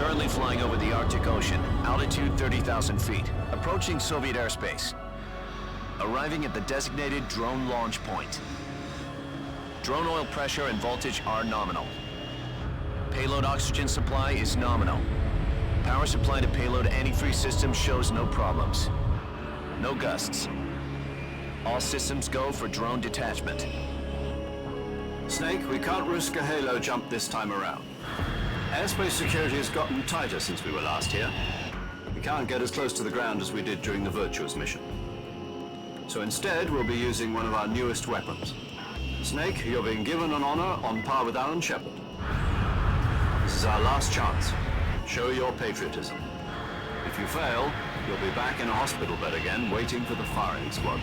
Currently flying over the Arctic Ocean, altitude 30,000 feet, approaching Soviet airspace. Arriving at the designated drone launch point. Drone oil pressure and voltage are nominal. Payload oxygen supply is nominal. Power supply to payload antifreeze system shows no problems. No gusts. All systems go for drone detachment. Snake, we can't risk a halo jump this time around. Airspace security has gotten tighter since we were last here. We can't get as close to the ground as we did during the Virtuous mission. So instead, we'll be using one of our newest weapons. Snake, you're being given an honor on par with Alan Shepard. This is our last chance. Show your patriotism. If you fail, you'll be back in a hospital bed again, waiting for the firing squad.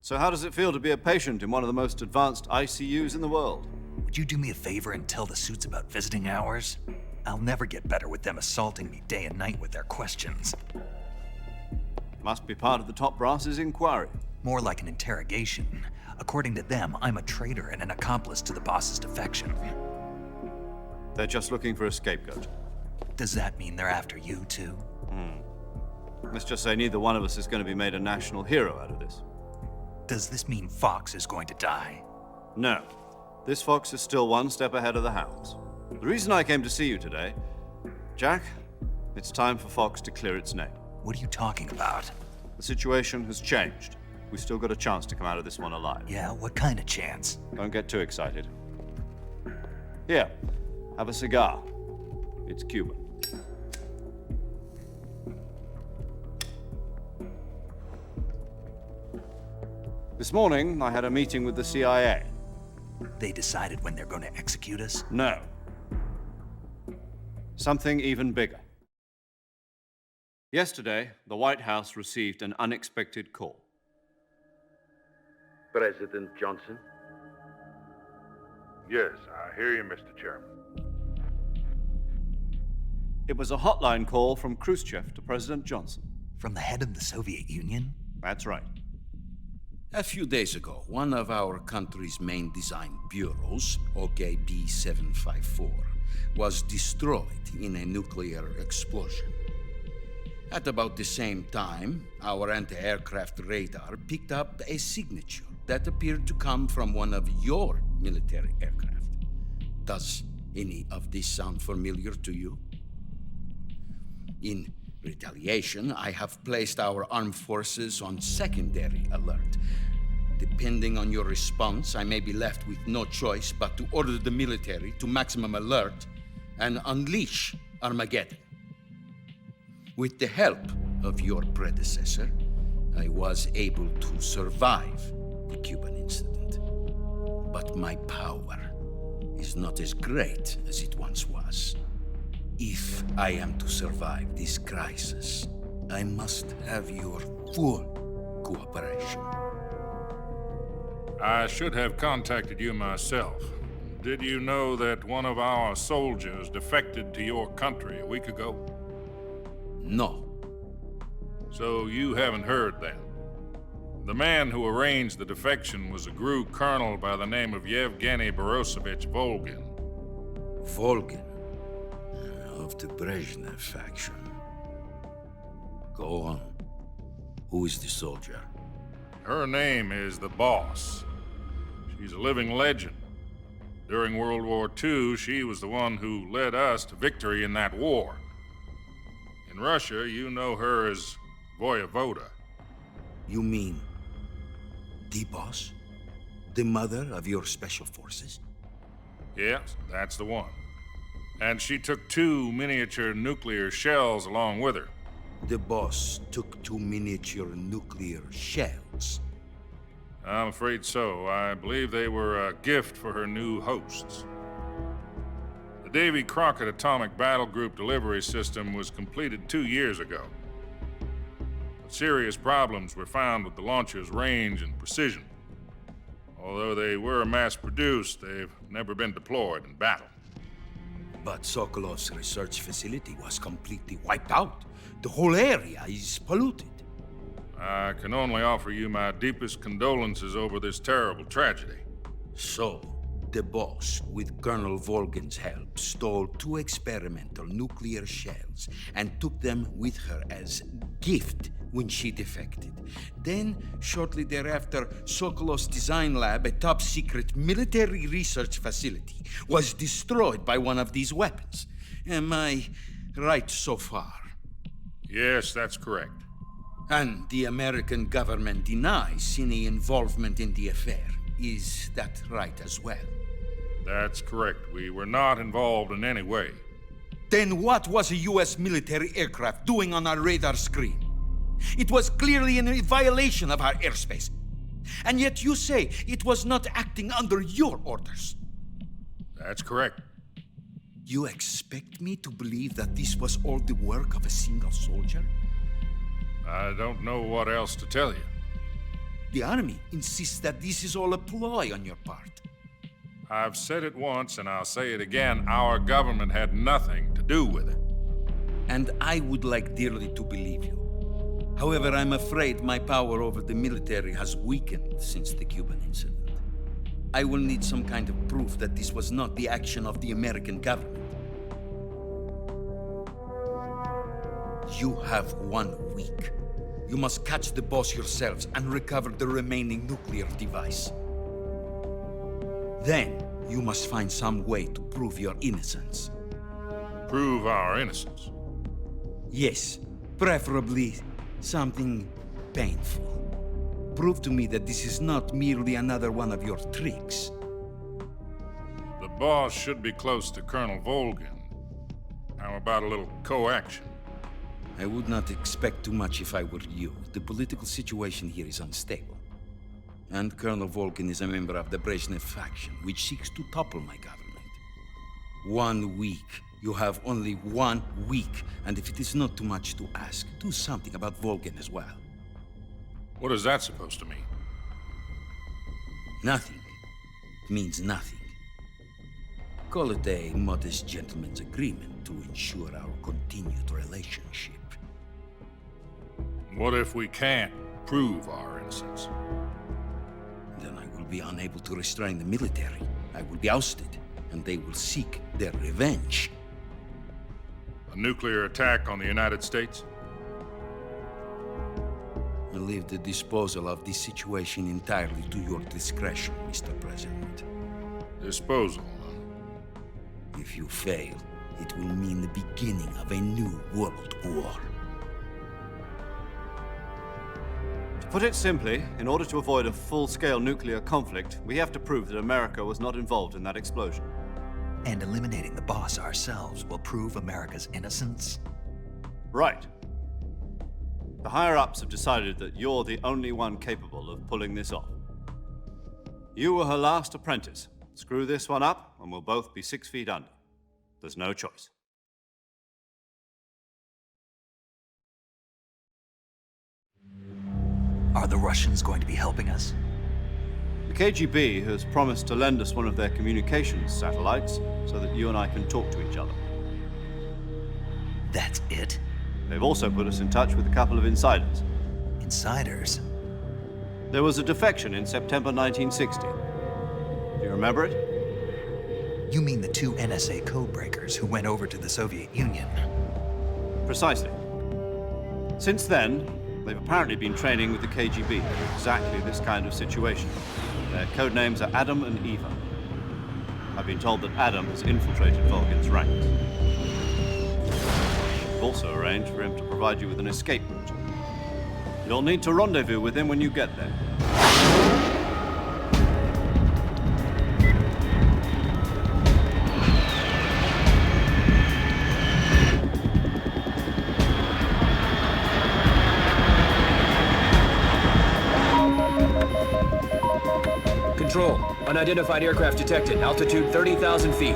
So how does it feel to be a patient in one of the most advanced ICUs in the world? Would you do me a favor and tell the suits about visiting hours? I'll never get better with them assaulting me day and night with their questions. Must be part of the top brass's inquiry. More like an interrogation. According to them, I'm a traitor and an accomplice to the boss's defection. They're just looking for a scapegoat. Does that mean they're after you, too? Let's just say neither one of us is going to be made a national hero out of this. Does this mean Fox is going to die? No. This fox is still one step ahead of the hounds. The reason I came to see you today, Jack, it's time for Fox to clear its name. What are you talking about? The situation has changed. We've still got a chance to come out of this one alive. Yeah, what kind of chance? Don't get too excited. Here, have a cigar. It's Cuban. This morning, I had a meeting with the CIA. They decided when they're going to execute us? No. Something even bigger. Yesterday, the White House received an unexpected call. President Johnson? Yes, I hear you, Mr. Chairman. It was a hotline call from Khrushchev to President Johnson. From the head of the Soviet Union? That's right. A few days ago, one of our country's main design bureaus, OKB 754, was destroyed in a nuclear explosion. At about the same time, our anti-aircraft radar picked up a signature that appeared to come from one of your military aircraft. Does any of this sound familiar to you? In retaliation, I have placed our armed forces on secondary alert. Depending on your response, I may be left with no choice but to order the military to maximum alert and unleash Armageddon. With the help of your predecessor, I was able to survive the Cuban incident. But my power is not as great as it once was. If I am to survive this crisis, I must have your full cooperation. I should have contacted you myself. Did you know that one of our soldiers defected to your country a week ago? No. So you haven't heard then. The man who arranged the defection was a GRU colonel by the name of Yevgeny Borisovich Volgin. Volgin, of the Brezhnev faction. Go on. Who is the soldier? Her name is the Boss. She's a living legend. During World War II, she was the one who led us to victory in that war. In Russia, you know her as Voyevoda. You mean the Boss? The mother of your special forces? Yes, that's the one. And she took 2 miniature nuclear shells along with her. The Boss took 2 miniature nuclear shells. I'm afraid so. I believe they were a gift for her new hosts. The Davy Crockett Atomic Battle Group delivery system was completed 2 years ago. But serious problems were found with the launcher's range and precision. Although they were mass-produced, they've never been deployed in battle. But Sokolov's research facility was completely wiped out. The whole area is polluted. I can only offer you my deepest condolences over this terrible tragedy. So, the boss, with Colonel Volgin's help, stole 2 experimental nuclear shells and took them with her as gift when she defected. Then, shortly thereafter, Sokolov's design lab, a top-secret military research facility, was destroyed by one of these weapons. Am I right so far? Yes, that's correct. And the American government denies any involvement in the affair. Is that right as well? That's correct. We were not involved in any way. Then what was a U.S. military aircraft doing on our radar screen? It was clearly in violation of our airspace. And yet you say it was not acting under your orders. That's correct. You expect me to believe that this was all the work of a single soldier? I don't know what else to tell you. The Army insists that this is all a ploy on your part. I've said it once and I'll say it again. Our government had nothing to do with it. And I would like dearly to believe you. However, I'm afraid my power over the military has weakened since the Cuban incident. I will need some kind of proof that this was not the action of the American government. You have 1 week. You must catch the boss yourselves and recover the remaining nuclear device. Then, you must find some way to prove your innocence. Prove our innocence. Yes, preferably something painful. Prove to me that this is not merely another one of your tricks. The boss should be close to Colonel Volgin. How about a little co-action? I would not expect too much if I were you. The political situation here is unstable. And Colonel Volgin is a member of the Brezhnev faction, which seeks to topple my government. 1 week. You have only 1 week, and if it is not too much to ask, do something about Volgin as well. What is that supposed to mean? Nothing. It means nothing. Call it a modest gentleman's agreement to ensure our continued relationship. What if we can't prove our innocence? Then I will be unable to restrain the military. I will be ousted, and they will seek their revenge. A nuclear attack on the United States? I leave the disposal of this situation entirely to your discretion, Mr. President. Disposal, huh? If you fail, it will mean the beginning of a new world war. To put it simply, in order to avoid a full-scale nuclear conflict, we have to prove that America was not involved in that explosion. And eliminating the boss ourselves will prove America's innocence? Right. The higher-ups have decided that you're the only one capable of pulling this off. You were her last apprentice. Screw this one up, and we'll both be 6 feet under. There's no choice. Are the Russians going to be helping us? The KGB has promised to lend us one of their communications satellites so that you and I can talk to each other. That's it? They've also put us in touch with a couple of insiders. Insiders? There was a defection in September 1960. Do you remember it? You mean the 2 NSA codebreakers who went over to the Soviet Union? Precisely. Since then, they've apparently been training with the KGB for exactly this kind of situation. Their code names are Adam and Eva. I've been told that Adam has infiltrated Volgin's ranks. We've also arranged for him to provide you with an escape route. You'll need to rendezvous with him when you get there. Control. Unidentified aircraft detected. Altitude 30,000 feet.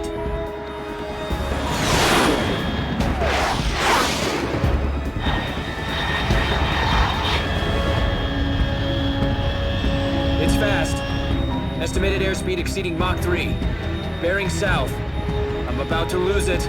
It's fast. Estimated airspeed exceeding Mach 3. Bearing south. I'm about to lose it.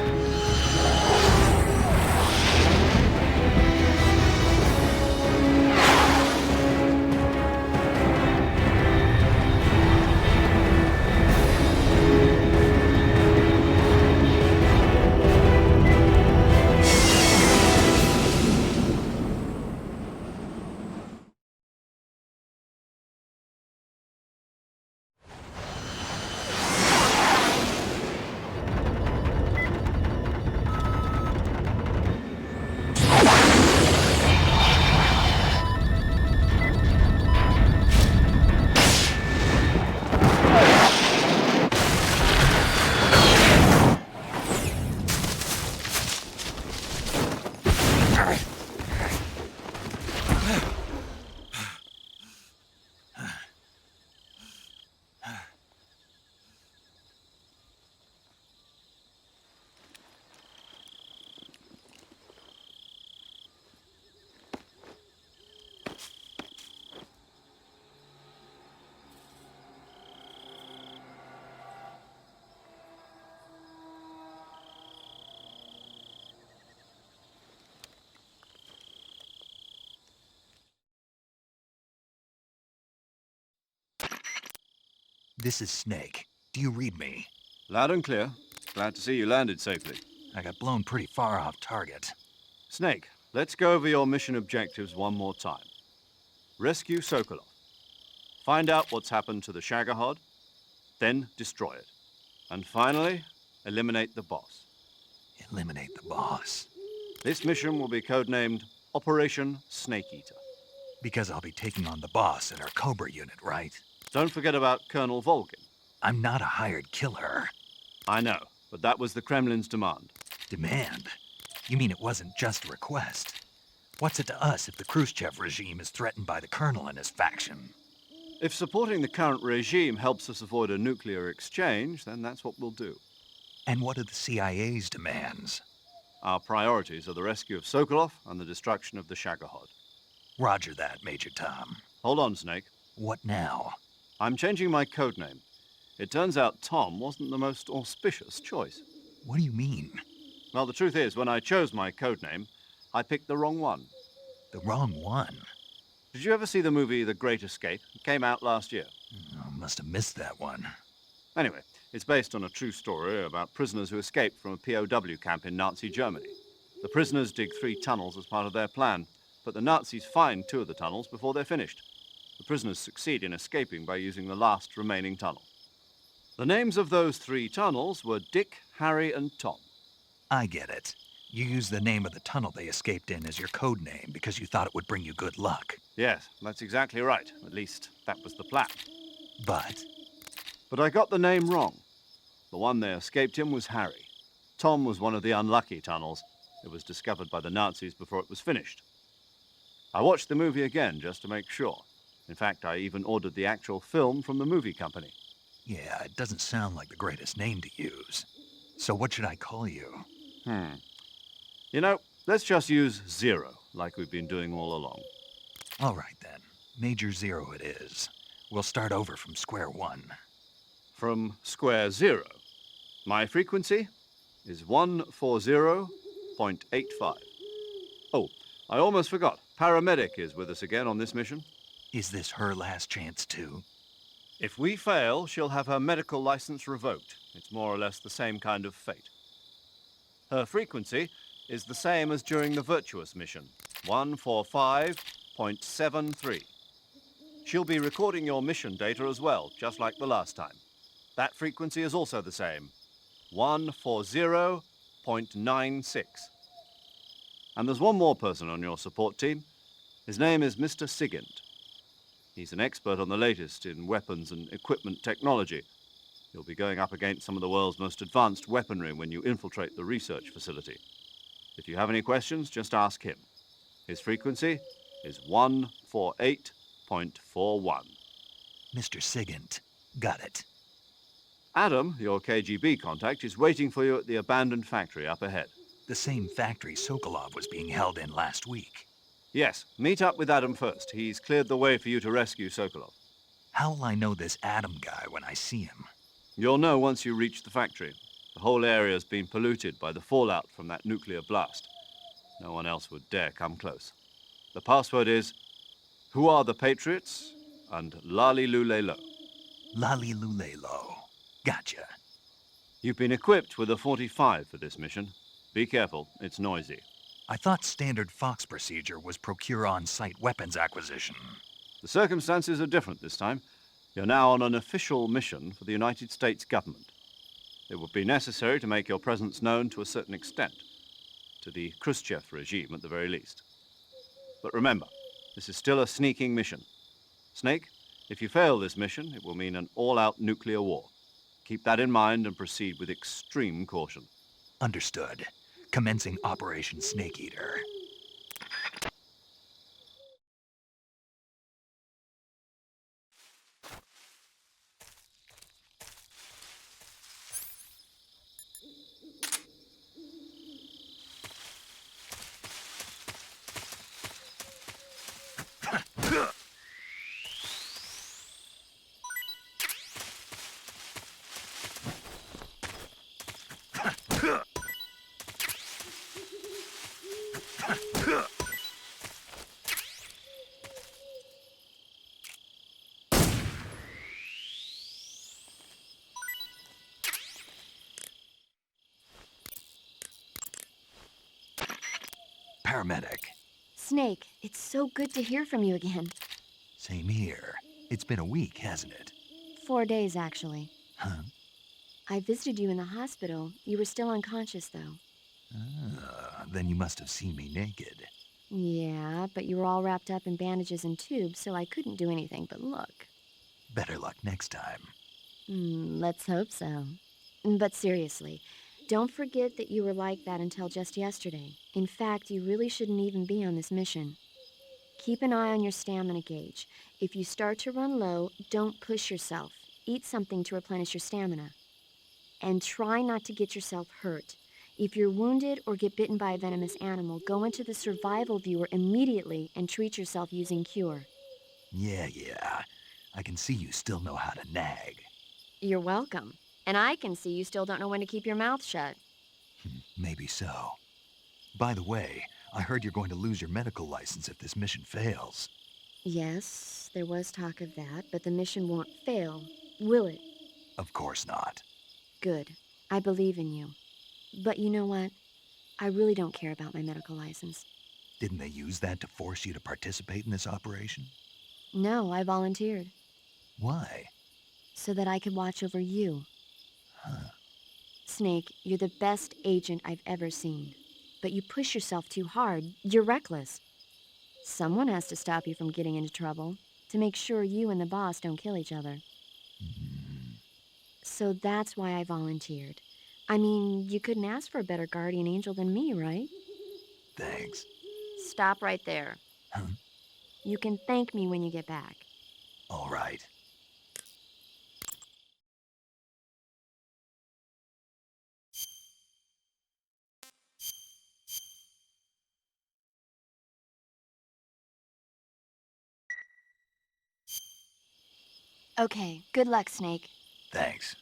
This is Snake. Do you read me? Loud and clear. Glad to see you landed safely. I got blown pretty far off target. Snake, let's go over your mission objectives one more time. Rescue Sokolov. Find out what's happened to the Shagohod, then destroy it. And finally, eliminate the boss. Eliminate the boss. This mission will be codenamed Operation Snake Eater. Because I'll be taking on the boss in our Cobra unit, right? Don't forget about Colonel Volgin. I'm not a hired killer. I know, but that was the Kremlin's demand. Demand? You mean it wasn't just a request? What's it to us if the Khrushchev regime is threatened by the Colonel and his faction? If supporting the current regime helps us avoid a nuclear exchange, then that's what we'll do. And what are the CIA's demands? Our priorities are the rescue of Sokolov and the destruction of the Shagohod. Roger that, Major Tom. Hold on, Snake. What now? I'm changing my codename. It turns out Tom wasn't the most auspicious choice. What do you mean? Well, the truth is, when I chose my codename, I picked the wrong one. The wrong one? Did you ever see the movie The Great Escape? It came out last year. Oh, must have missed that one. Anyway, it's based on a true story about prisoners who escaped from a POW camp in Nazi Germany. The prisoners dig 3 tunnels as part of their plan, but the Nazis find 2 of the tunnels before they're finished. The prisoners succeed in escaping by using the last remaining tunnel. The names of those 3 tunnels were Dick, Harry, and Tom. I get it. You used the name of the tunnel they escaped in as your code name because you thought it would bring you good luck. Yes, that's exactly right. At least, that was the plan. But But I got the name wrong. The one they escaped in was Harry. Tom was one of the unlucky tunnels. It was discovered by the Nazis before it was finished. I watched the movie again just to make sure. In fact, I even ordered the actual film from the movie company. yeah, it doesn't sound like the greatest name to use. So what should I call you? You know, let's just use Zero, like we've been doing all along. All right then. Major Zero it is. We'll start over from square one. From square 0. My frequency is 140.85. Oh, I almost forgot. Paramedic is with us again on this mission. Is this her last chance too? If we fail, she'll have her medical license revoked. It's more or less the same kind of fate. Her frequency is the same as during the Virtuous mission, 145.73. She'll be recording your mission data as well, just like the last time. That frequency is also the same, 140.96. And there's one more person on your support team. His name is Mr. Sigint. He's an expert on the latest in weapons and equipment technology. You'll be going up against some of the world's most advanced weaponry when you infiltrate the research facility. If you have any questions, just ask him. His frequency is 148.41. Mr. Sigint. Got it. Adam, your KGB contact, is waiting for you at the abandoned factory up ahead. The same factory Sokolov was being held in last week. Yes, meet up with Adam first. He's cleared the way for you to rescue Sokolov. How will I know this Adam guy when I see him? You'll know once you reach the factory. The whole area's been polluted by the fallout from that nuclear blast. No one else would dare come close. The password is, "Who are the Patriots?" and "Lali Lule Lo." Lali Lulelo. Gotcha. You've been equipped with a 45 for this mission. Be careful, it's noisy. I thought standard Fox procedure was procure on-site weapons acquisition. The circumstances are different this time. You're now on an official mission for the United States government. It would be necessary to make your presence known to a certain extent, to the Khrushchev regime at the very least. But remember, this is still a sneaking mission. Snake, if you fail this mission, it will mean an all-out nuclear war. Keep that in mind and proceed with extreme caution. Understood. Commencing Operation Snake Eater. paramedic. Snake, it's so good to hear from you again. Same here. It's been a week, hasn't it? 4 days, actually. Huh? I visited you in the hospital. You were still unconscious, though. Then you must have seen me naked. Yeah, but you were all wrapped up in bandages and tubes, so I couldn't do anything but look. Better luck next time. Let's hope so. But seriously, don't forget that you were like that until just yesterday. In fact, you really shouldn't even be on this mission. Keep an eye on your stamina gauge. If you start to run low, don't push yourself. Eat something to replenish your stamina. And try not to get yourself hurt. If you're wounded or get bitten by a venomous animal, go into the survival viewer immediately and treat yourself using Cure. Yeah. I can see you still know how to nag. You're welcome. And I can see you still don't know when to keep your mouth shut. Maybe so. By the way, I heard you're going to lose your medical license if this mission fails. Yes, there was talk of that, but the mission won't fail, will it? Of course not. Good. I believe in you. But you know what? I really don't care about my medical license. Didn't they use that to force you to participate in this operation? No, I volunteered. Why? So that I could watch over you. Huh. Snake, you're the best agent I've ever seen. But you push yourself too hard. You're reckless. Someone has to stop you from getting into trouble, to make sure you and the boss don't kill each other. So that's why I volunteered. I mean, you couldn't ask for a better guardian angel than me, right? Thanks. Stop right there. Huh? You can thank me when you get back. All right. Okay, good luck, Snake. Thanks.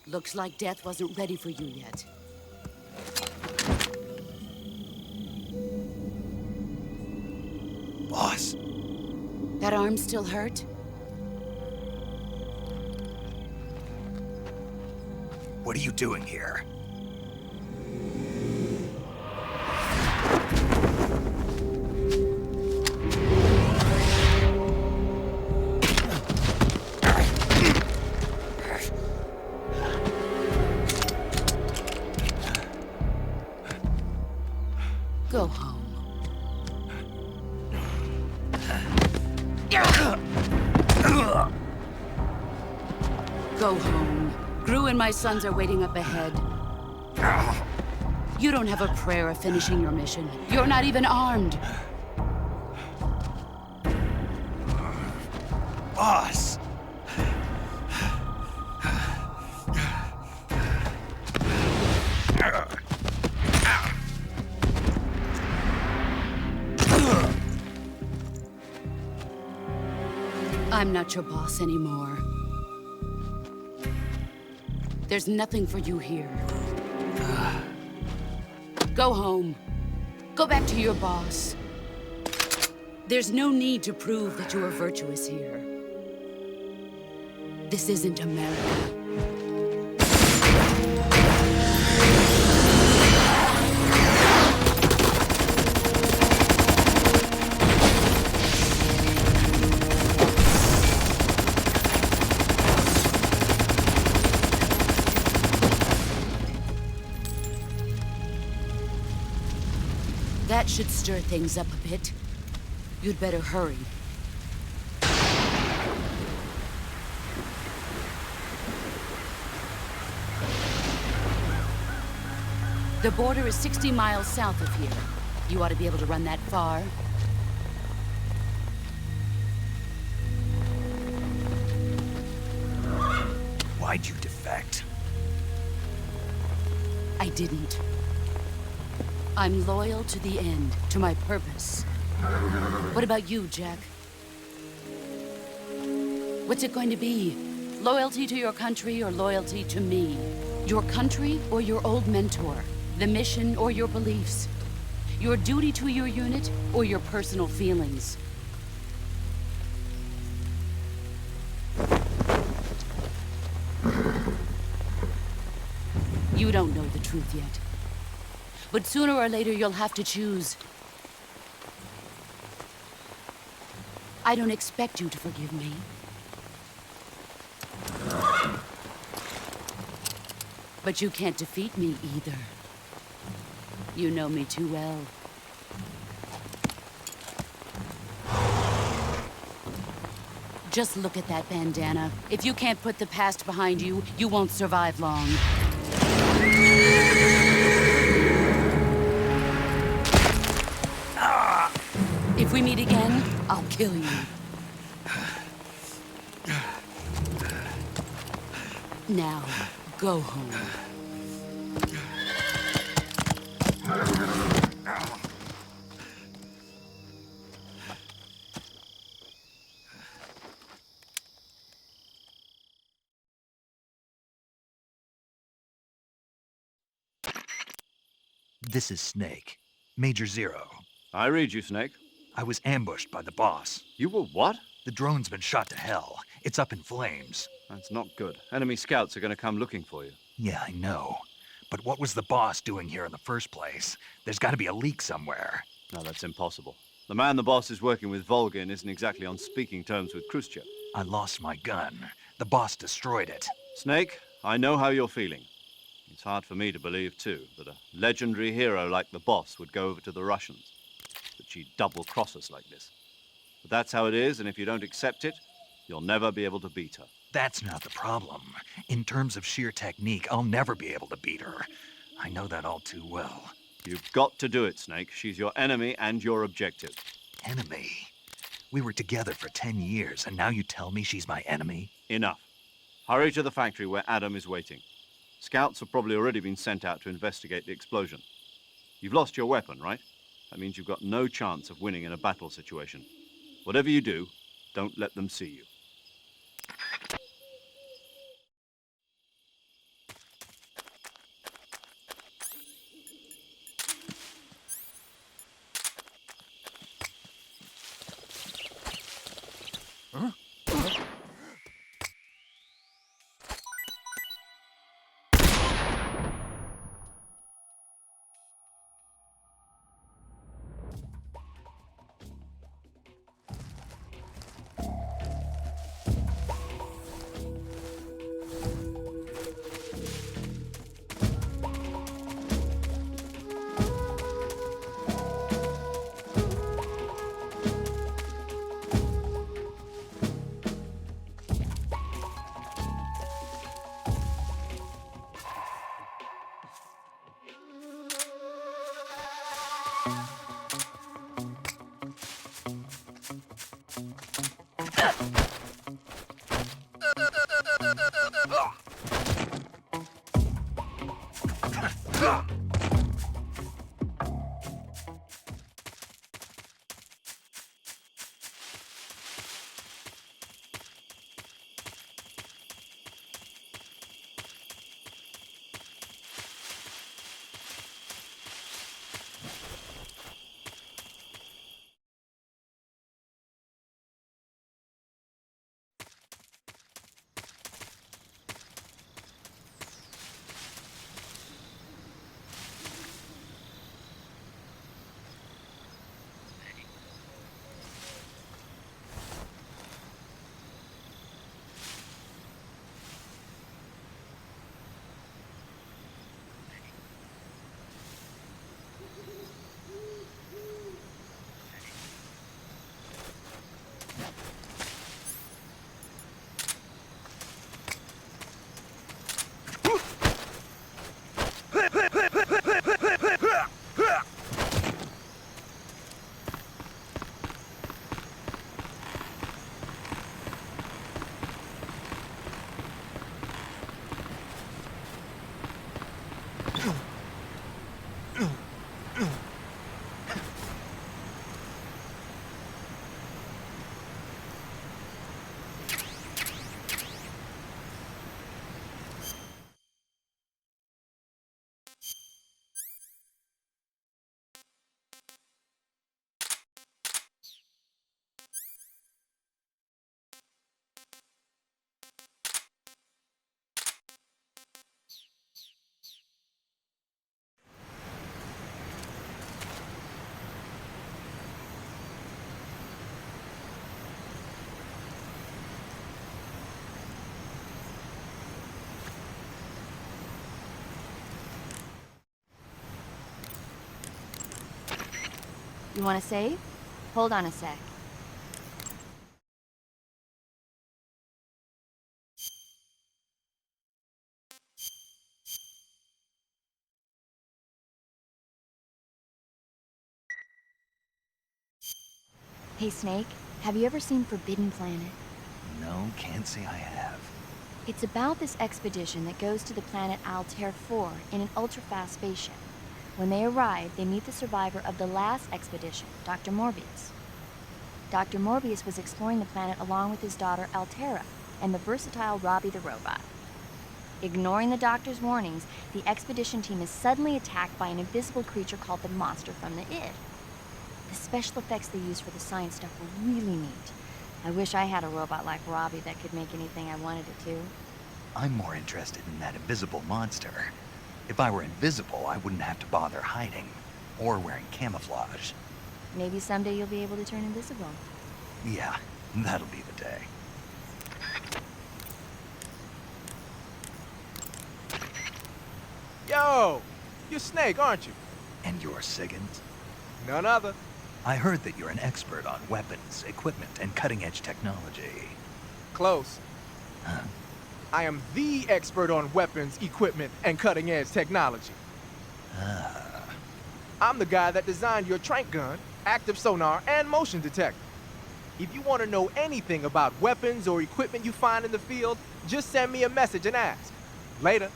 Looks like death wasn't ready for you yet. Boss. That arm still hurt? What are you doing here? Go home. Go home. Gru and my sons are waiting up ahead. You don't have a prayer of finishing your mission. You're not even armed. Boss! I'm not your boss anymore. There's nothing for you here. Go home. Go back to your boss. There's no need to prove that you are virtuous here. This isn't America. That should stir things up a bit. You'd better hurry. The border is 60 miles south of here. You ought to be able to run that far. Why'd you defect? I didn't. I'm loyal to the end, to my purpose. What about you, Jack? What's it going to be? Loyalty to your country or loyalty to me? Your country or your old mentor? The mission or your beliefs? Your duty to your unit or your personal feelings? You don't know the truth yet. But sooner or later, you'll have to choose. I don't expect you to forgive me. But you can't defeat me either. You know me too well. Just look at that bandana. If you can't put the past behind you, you won't survive long. If we meet again, I'll kill you. Now, go home. This is Snake. Major Zero. I read you, Snake. I was ambushed by the boss. You were what? The drone's been shot to hell. It's up in flames. That's not good. Enemy scouts are going to come looking for you. Yeah, I know. But what was the boss doing here in the first place? There's got to be a leak somewhere. No, that's impossible. The man the boss is working with, Volgin, isn't exactly on speaking terms with Khrushchev. I lost my gun. The boss destroyed it. Snake, I know how you're feeling. It's hard for me to believe, too, that a legendary hero like the boss would go over to the Russians. That she'd double-cross us like this. But that's how it is, and if you don't accept it, you'll never be able to beat her. That's not the problem. In terms of sheer technique, I'll never be able to beat her. I know that all too well. You've got to do it, Snake. She's your enemy and your objective. Enemy? We were together for 10 years, and now you tell me she's my enemy? Enough. Hurry to the factory where Adam is waiting. Scouts have probably already been sent out to investigate the explosion. You've lost your weapon, right? That means you've got no chance of winning in a battle situation. Whatever you do, don't let them see you. You want to save? Hold on a sec. Hey, Snake, have you ever seen Forbidden Planet? No, can't say I have. It's about this expedition that goes to the planet Altair 4 in an ultra-fast spaceship. When they arrive, they meet the survivor of the last expedition, Dr. Morbius. Dr. Morbius was exploring the planet along with his daughter Altera and the versatile Robbie the robot. Ignoring the doctor's warnings, the expedition team is suddenly attacked by an invisible creature called the Monster from the Id. The special effects they used for the science stuff were really neat. I wish I had a robot like Robbie that could make anything I wanted it to. I'm more interested in that invisible monster. If I were invisible, I wouldn't have to bother hiding or wearing camouflage. Maybe someday you'll be able to turn invisible. Yeah, that'll be the day. Yo! You're Snake, aren't you? And you're Sigint? None other. I heard that you're an expert on weapons, equipment, and cutting-edge technology. Close. Huh? I am the expert on weapons, equipment, and cutting-edge technology. Ah. I'm the guy that designed your trank gun, active sonar, and motion detector. If you want to know anything about weapons or equipment you find in the field, just send me a message and ask. Later.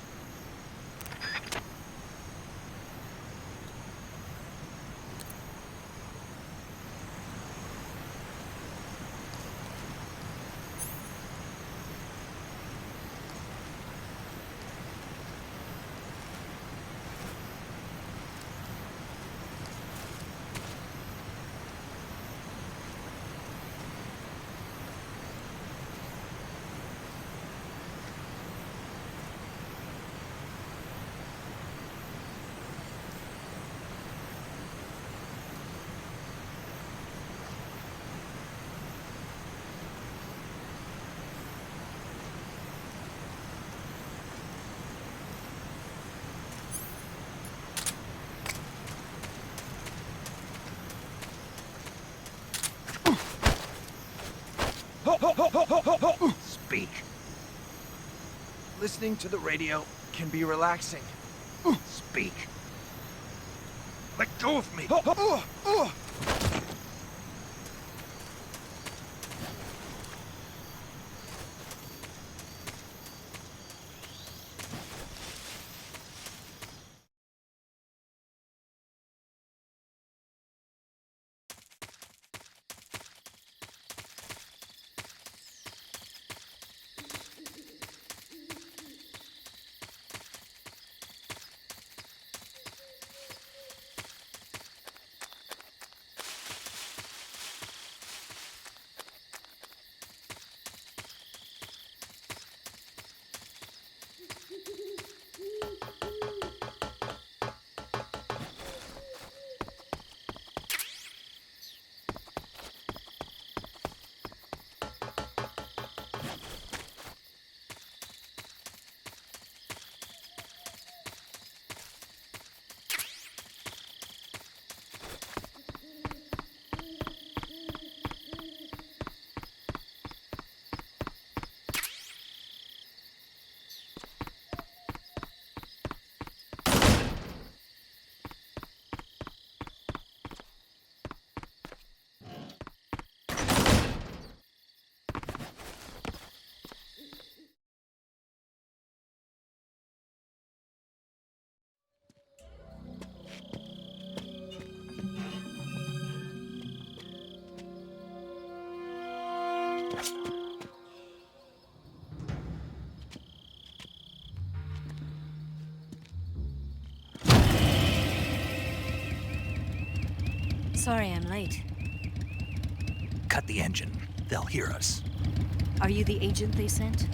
Speak. Listening to the radio can be relaxing. Speak. Let go of me. Sorry I'm late. Cut the engine. They'll hear us. Are you the agent they sent?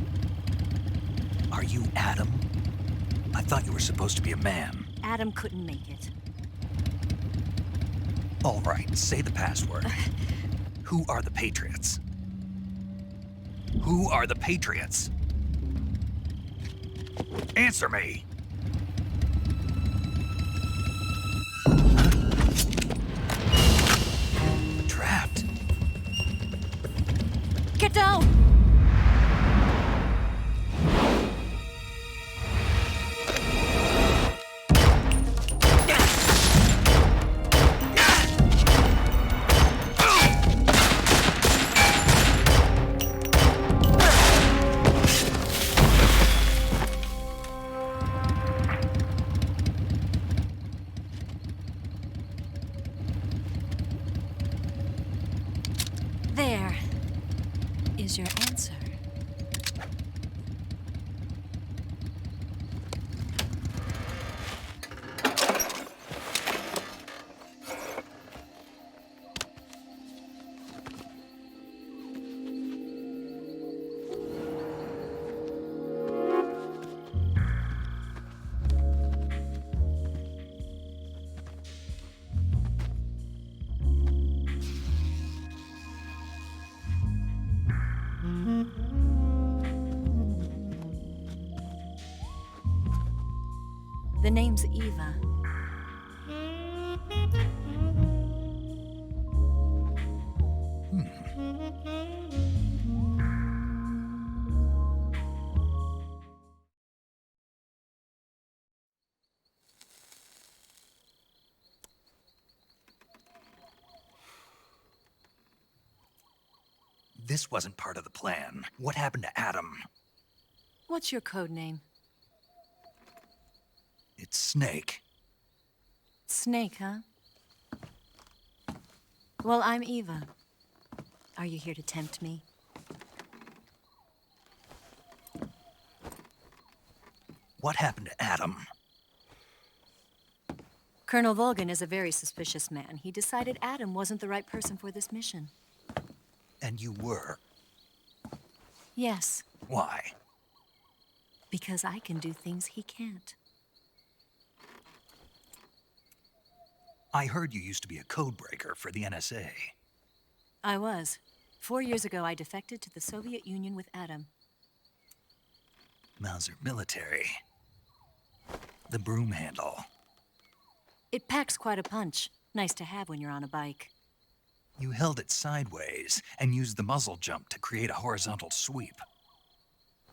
Are you Adam? I thought you were supposed to be a man. Adam couldn't make it. All right, say the password. Who are the Patriots? Who are the Patriots? Answer me! Trapped. Get down! There is your answer. The name's Eva. This wasn't part of the plan. What happened to Adam? What's your code name? It's Snake. Snake, huh? Well, I'm Eva. Are you here to tempt me? What happened to Adam? Colonel Volgan is a very suspicious man. He decided Adam wasn't the right person for this mission. And you were. Yes, Why? because I can do things he can't. I heard you used to be a codebreaker for the NSA. I was. 4 years ago, I defected to the Soviet Union with Adam. Mauser military. The broom handle. It packs quite a punch. Nice to have when you're on a bike. You held it sideways and used the muzzle jump to create a horizontal sweep.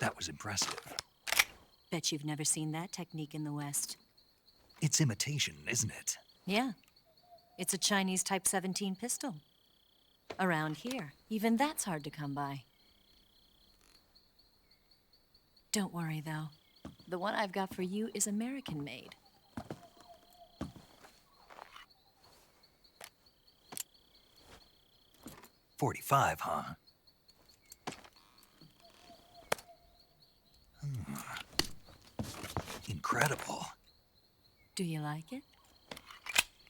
That was impressive. Bet you've never seen that technique in the West. It's imitation, isn't it? Yeah. It's a Chinese Type 17 pistol. Around here, even that's hard to come by. Don't worry, though. The one I've got for you is American-made. .45, huh? Incredible. Do you like it?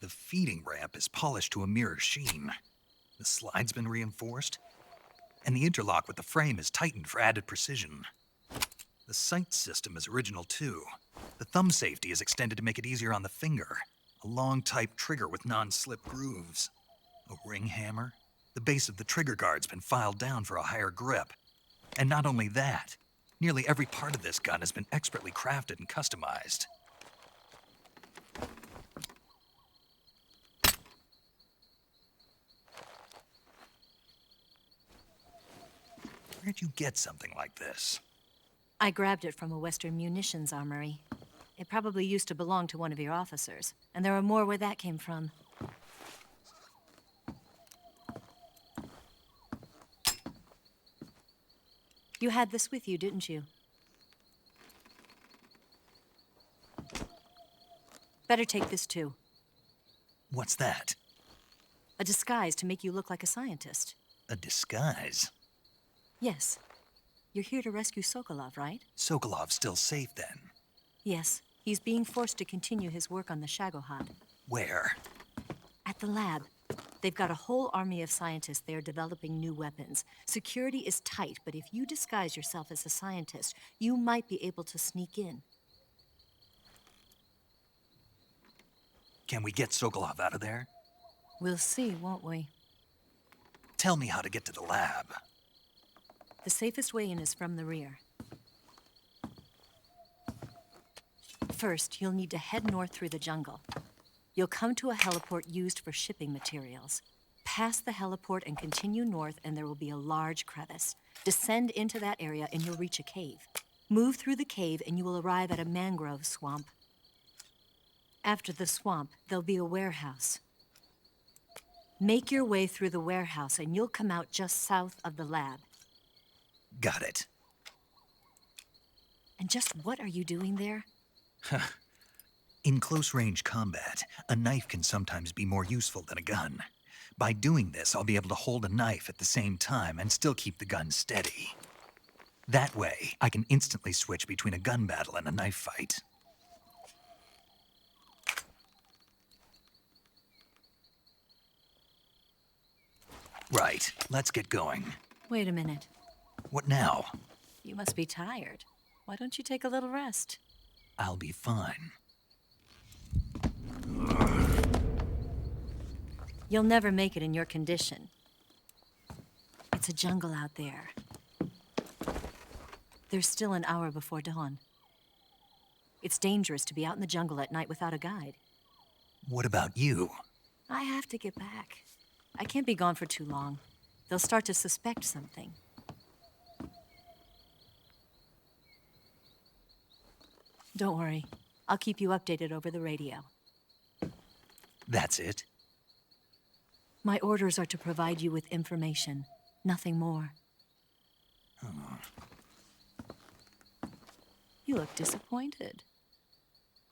The feeding ramp is polished to a mirror sheen. The slide's been reinforced, and the interlock with the frame is tightened for added precision. The sight system is original too. The thumb safety is extended to make it easier on the finger. A long type trigger with non-slip grooves. A ring hammer. The base of the trigger guard's been filed down for a higher grip. And not only that, nearly every part of this gun has been expertly crafted and customized. Where'd you get something like this? I grabbed it from a Western munitions armory. It probably used to belong to one of your officers, and there are more where that came from. You had this with you, didn't you? Better take this too. What's that? A disguise to make you look like a scientist. A disguise? Yes. You're here to rescue Sokolov, right? Sokolov's still safe then? Yes. He's being forced to continue his work on the Shagohod. Where? At the lab. They've got a whole army of scientists there developing new weapons. Security is tight, but if you disguise yourself as a scientist, you might be able to sneak in. Can we get Sokolov out of there? We'll see, won't we? Tell me how to get to the lab. The safest way in is from the rear. First, you'll need to head north through the jungle. You'll come to a heliport used for shipping materials. Pass the heliport and continue north, and there will be a large crevice. Descend into that area and you'll reach a cave. Move through the cave and you will arrive at a mangrove swamp. After the swamp, there'll be a warehouse. Make your way through the warehouse and you'll come out just south of the lab. Got it. And just what are you doing there? In close-range combat, a knife can sometimes be more useful than a gun. By doing this, I'll be able to hold a knife at the same time and still keep the gun steady. That way, I can instantly switch between a gun battle and a knife fight. Right, let's get going. Wait a minute. What now? You must be tired. Why don't you take a little rest? I'll be fine. You'll never make it in your condition. It's a jungle out there. There's still an hour before dawn. It's dangerous to be out in the jungle at night without a guide. What about you? I have to get back. I can't be gone for too long. They'll start to suspect something. Don't worry. I'll keep you updated over the radio. That's it? My orders are to provide you with information, nothing more. You look disappointed.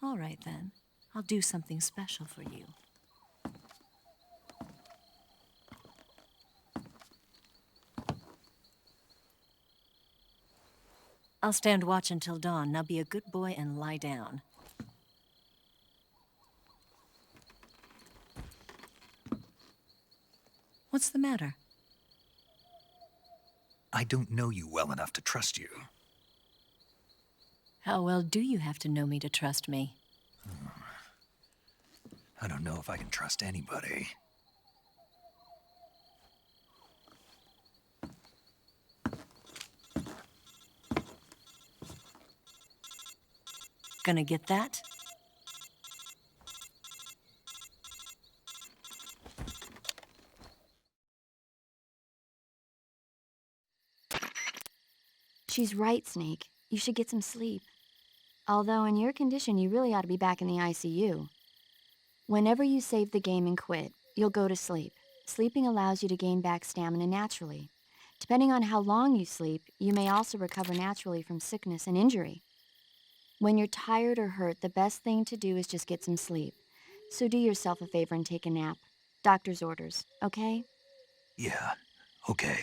All right, then. I'll do something special for you. I'll stand watch until dawn. Now be a good boy and lie down. What's the matter? I don't know you well enough to trust you. How well do you have to know me to trust me? I don't know if I can trust anybody. Gonna get that? She's right, Snake. You should get some sleep. Although in your condition, you really ought to be back in the ICU. Whenever you save the game and quit, you'll go to sleep. Sleeping allows you to gain back stamina naturally. Depending on how long you sleep, you may also recover naturally from sickness and injury. When you're tired or hurt, the best thing to do is just get some sleep. So do yourself a favor and take a nap. Doctor's orders, okay? Yeah, okay.